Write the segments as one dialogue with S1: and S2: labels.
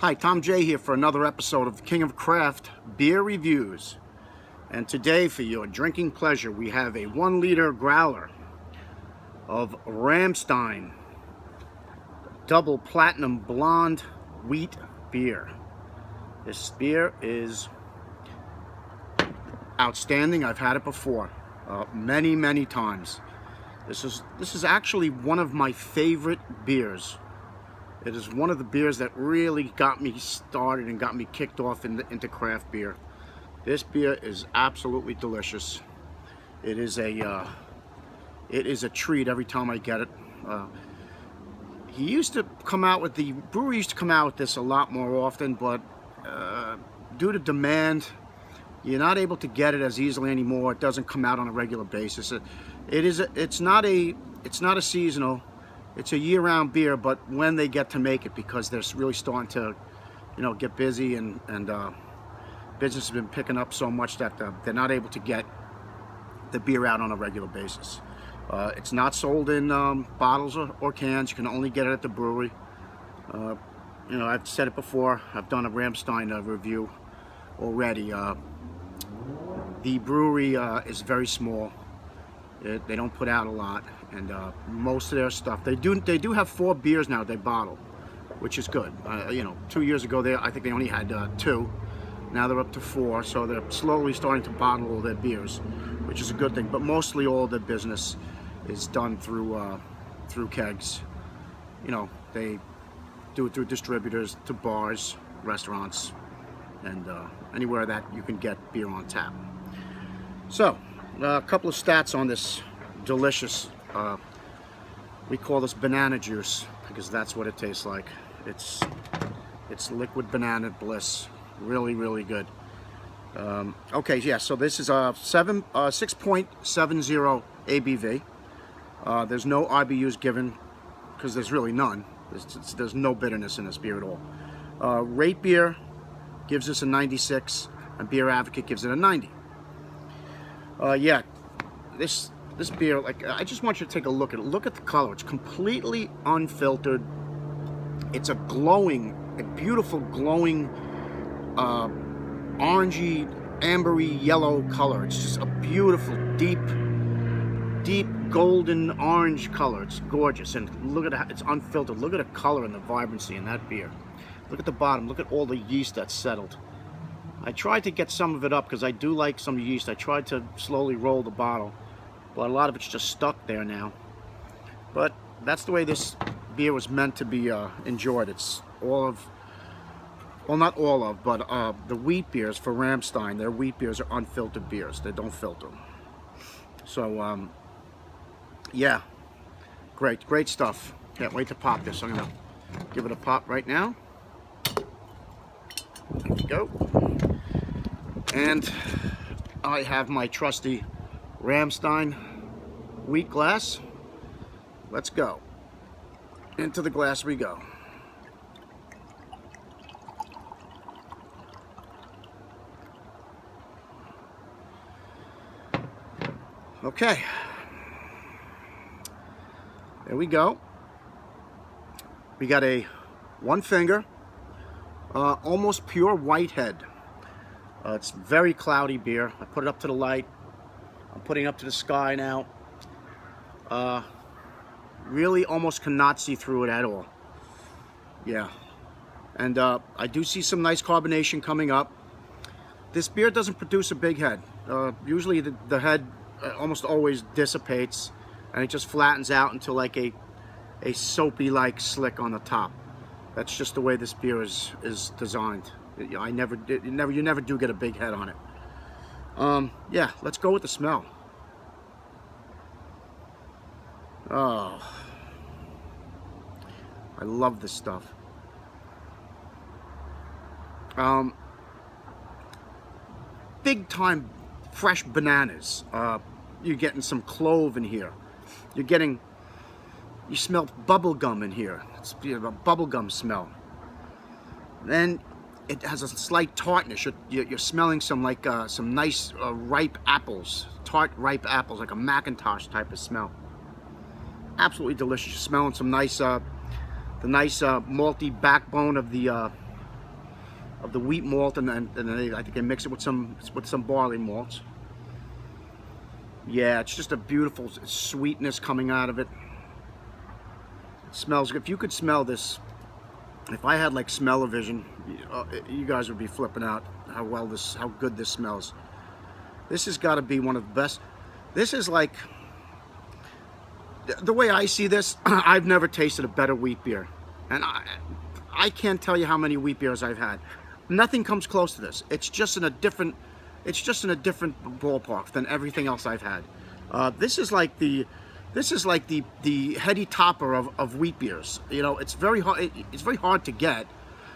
S1: Hi, Tom J here for another episode of King of Craft Beer Reviews. And today, for your drinking pleasure, we have a 1 liter growler of Ramstein Double Platinum Blonde Wheat Beer. This beer is outstanding. I've had it before, many times. This is actually one of my favorite beers. It is one of the beers that really got me started and got me kicked off into craft beer. This beer is absolutely delicious. It is a treat every time I get it. He used to come out with the brewery used to come out with this a lot more often, but due to demand, you're not able to get it as easily anymore. It doesn't come out on a regular basis. It's not a seasonal. It's a year-round beer, but when they get to make it, because they're really starting to, get busy, and business has been picking up so much that they're not able to get the beer out on a regular basis. It's not sold in bottles or cans. You can only get it at the brewery. I've said it before. I've done a Ramstein review already. The brewery is very small. They don't put out a lot, and most of their stuff, they do have 4 beers now they bottle, which is good. 2 years ago I think they only had 2. Now they're up to 4, so they're slowly starting to bottle all their beers, which is a good thing. But mostly all their business is done through kegs. They do it through distributors to bars, restaurants, and anywhere that you can get beer on tap. So, a couple of stats on this delicious, we call this banana juice because that's what it tastes like. It's liquid banana bliss. Really good. Okay, yeah, so this is a 6.70 ABV. There's no IBUs given because there's really none. There's no bitterness in this beer at all. Rate Beer gives us a 96, and Beer Advocate gives it a 90. Yeah, this beer, I just want you to take a look at it. Look at the color. It's completely unfiltered. It's a beautiful glowing, orangey, ambery yellow color. It's just a beautiful, deep golden orange color. It's gorgeous, and look at it. It's unfiltered. Look at the color and the vibrancy in that beer. Look at the bottom. Look at all the yeast that's settled. I tried to get some of it up because I do like some yeast. I tried to slowly roll the bottle, but a lot of it's just stuck there now. But that's the way this beer was meant to be enjoyed. It's not all of, but the wheat beers for Ramstein, their wheat beers are unfiltered beers. They don't filter. So, yeah, great stuff. Can't wait to pop this. I'm gonna give it a pop right now. There we go. And I have my trusty Ramstein wheat glass. Let's go. Into the glass we go. Okay. There we go. We got a 1 finger, almost pure white head. It's very cloudy beer. I put it up to the light. I'm putting it up to the sky now. Really almost cannot see through it at all. Yeah. And I do see some nice carbonation coming up. This beer doesn't produce a big head. Usually the head almost always dissipates, and it just flattens out into like a soapy-like slick on the top. That's just the way this beer is designed. You never do get a big head on it. Yeah, let's go with the smell. Oh, I love this stuff. Big time fresh bananas. You're getting some clove in here. You smell bubble gum in here. It's a bubble gum smell. Then it has a slight tartness. You're smelling some nice ripe apples, tart ripe apples, like a Macintosh type of smell. Absolutely delicious. You're smelling some nice, the nice malty backbone of the of the wheat malt, and then I think they mix it with some barley malts. Yeah, it's just a beautiful sweetness coming out of it. It smells. If you could smell this, if I had like smell-o-vision, you guys would be flipping out how good this smells. This has got to be one of the best. This is like, the way I see this, I've never tasted a better wheat beer, and I can't tell you how many wheat beers I've had. Nothing comes close to this. It's just in a different ballpark than everything else I've had. This is like the heady topper of wheat beers. You know, it's very hard. It's very hard to get.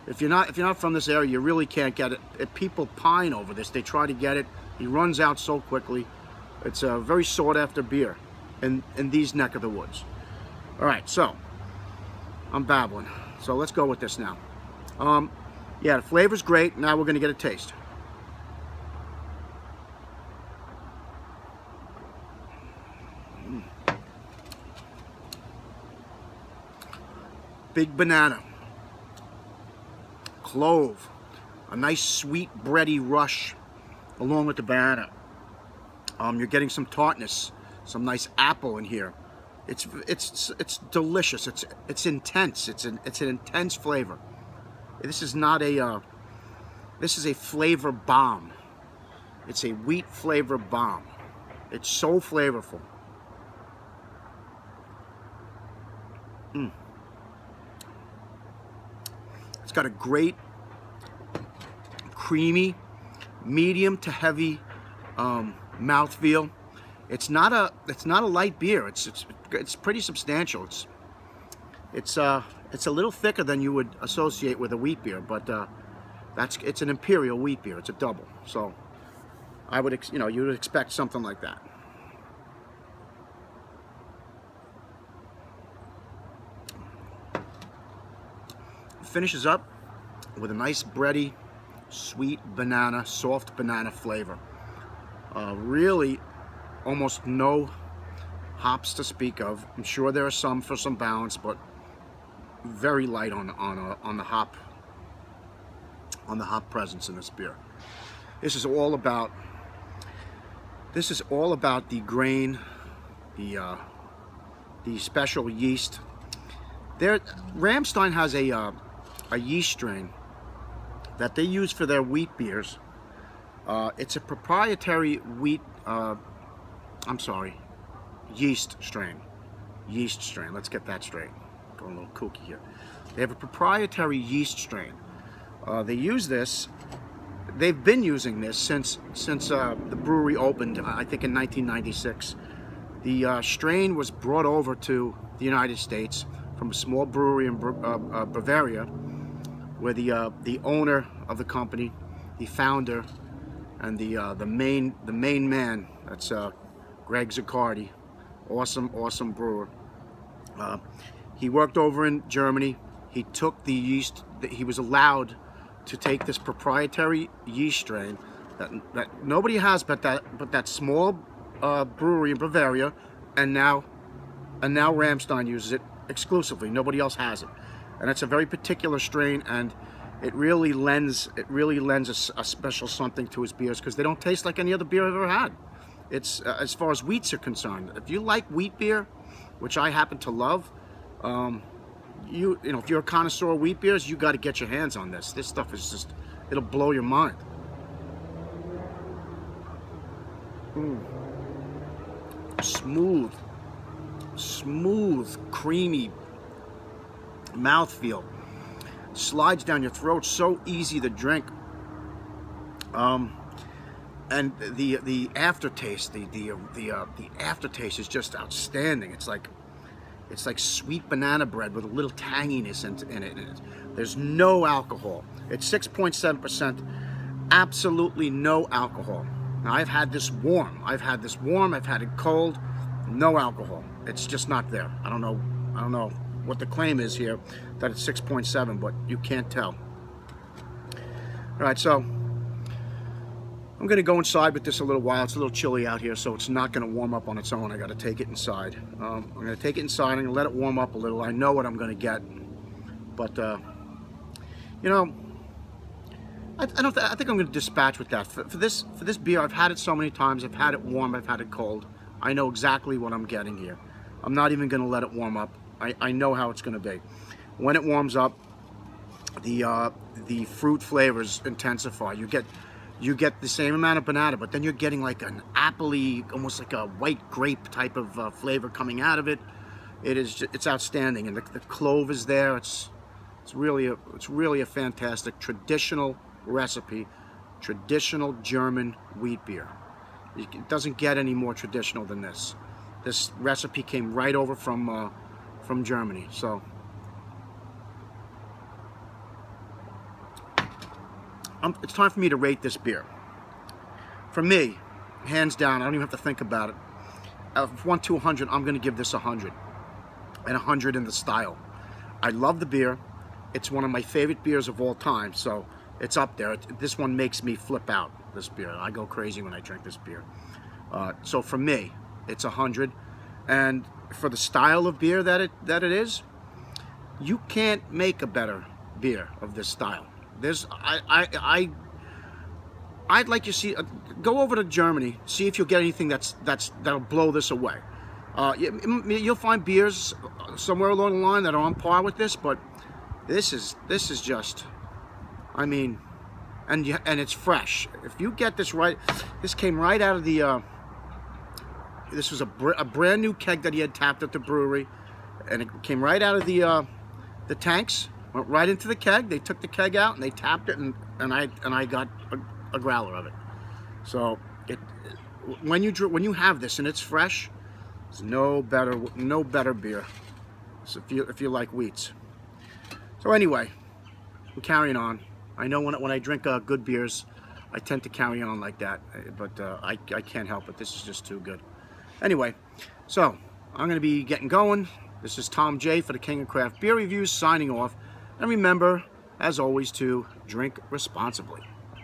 S1: If you're not from this area, you really can't get it. People pine over this. They try to get it. He runs out so quickly. It's a very sought after beer in these neck of the woods. All right, so I'm babbling. So let's go with this now. Yeah, the flavor's great. Now we're gonna get a taste. Big banana, clove, a nice sweet bready rush along with the banana. You're getting some tartness, some nice apple in here. It's delicious. It's intense. It's an intense flavor. This is not a this is a flavor bomb. It's a wheat flavor bomb. It's so flavorful. It's got a great creamy, medium to heavy mouthfeel. It's not a light beer. It's pretty substantial. It's a little thicker than you would associate with a wheat beer, but it's an imperial wheat beer. It's a double, so you would expect something like that. Finishes up with a nice bready, sweet banana, soft banana flavor. Really, almost no hops to speak of. I'm sure there are some for some balance, but very light on the hop presence in this beer. This is all about the grain, the special yeast. Ramstein has a yeast strain that they use for their wheat beers. It's a proprietary yeast strain. Let's get that straight. Going a little kooky here. They have a proprietary yeast strain. They use this. They've been using this since the brewery opened, I think in 1996. The strain was brought over to the United States from a small brewery in Bavaria, where the owner of the company, the founder, and the main man, that's Greg Zaccardi, awesome brewer. He worked over in Germany. He took the yeast. He was allowed to take this proprietary yeast strain that nobody has but that small brewery in Bavaria, and now Ramstein uses it exclusively. Nobody else has it, and it's a very particular strain, and it really lends a special something to his beers, because they don't taste like any other beer I've ever had. It's as far as wheats are concerned. If you like wheat beer, which I happen to love, you know, if you're a connoisseur of wheat beers, you got to get your hands on this. This stuff is just, it'll blow your mind. Smooth, creamy mouthfeel. Slides down your throat, so easy to drink. And the aftertaste, the aftertaste is just outstanding. It's like sweet banana bread with a little tanginess in it. There's no alcohol. It's 6.7%. Absolutely no alcohol. Now, I've had this warm. I've had it cold. No alcohol. It's just not there. I don't know what the claim is here, that it's 6.7, but you can't tell. All right, so I'm going to go inside with this a little while. It's a little chilly out here, so it's not going to warm up on its own. I got to take it inside. I'm going to take it inside. I'm going to let it warm up a little. I know what I'm going to get, but you know, I think I'm going to dispatch with that. For this beer, I've had it so many times. I've had it warm. I've had it cold. I know exactly what I'm getting here. I'm not even going to let it warm up. I know how it's going to be. When it warms up, the fruit flavors intensify. You get the same amount of banana, but then you're getting like an appley, almost like a white grape type of flavor coming out of it. It's outstanding, and the clove is there. It's really a fantastic traditional recipe, traditional German wheat beer. It doesn't get any more traditional than this. This recipe came right over from Germany. So it's time for me to rate this beer. For me, hands down, I don't even have to think about it. From 1 to 100, I'm going to give this 100, and 100 in the style. I love the beer. It's one of my favorite beers of all time, so it's up there. This one makes me flip out, this beer. I go crazy when I drink this beer. So for me, it's 100. And for the style of beer that it is, you can't make a better beer of this style. I'd like to see, go over to Germany, see if you'll get anything that'll blow this away. You'll find beers somewhere along the line that are on par with this, but this is just, I mean, and it's fresh. If you get this right, this came right out of the. This was a brand new keg that he had tapped at the brewery, and it came right out of the tanks, went right into the keg. They took the keg out and they tapped it, and I got a growler of it. So when you have this and it's fresh, there's no better beer. So if you like wheats. So anyway, we're carrying on. I know when I drink good beers, I tend to carry on like that, but I can't help it. This is just too good. Anyway, so I'm going to be getting going. This is Tom J for the King of Craft Beer Reviews signing off. And remember, as always, to drink responsibly.